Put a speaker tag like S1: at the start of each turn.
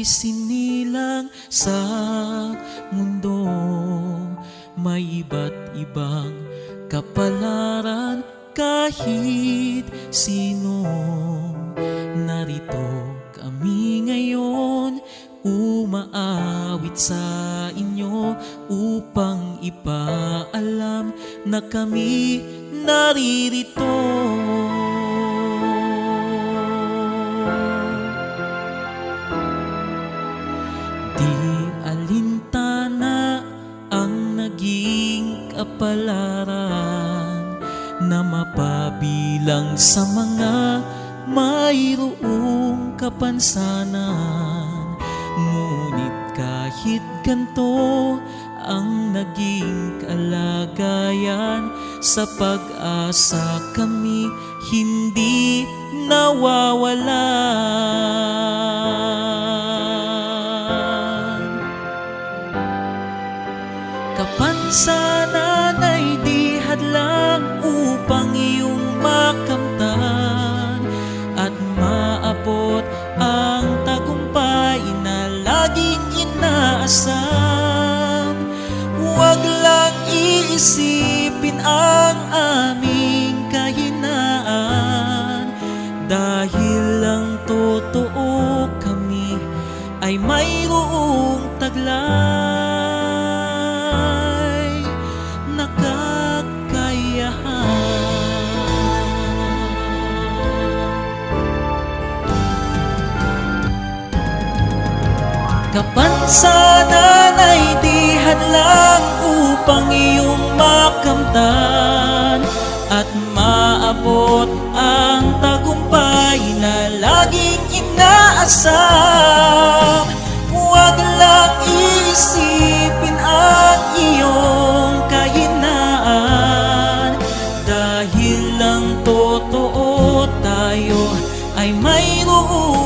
S1: isinilang sa mundo. May iba't ibang kapalaran kahit sino. Narito kami ngayon, umaawit sa inyo upang ipaalam na kami naririto. Di alintana ang naging kapalaran na mapabilang sa mga mayroong kapansanan. Ngunit kahit ganito ang naging kalagayan, sa pag-asa kami hindi nawawalan. Kapansanan ay di hadlang upang iyong makamtan at maabot ang tagumpay na laging inaasam. Huwag lang iisipin ang aming kahinaan, dahil lang totoo kami ay mayroong taglay na kakayahan. Kapansanan ay di hadlang upang iyong makamtan at maabot ang tagumpay na laging inaasam. Huwag lang isipin ang iyong kahinaan, dahil lang totoo tayo ay mayroong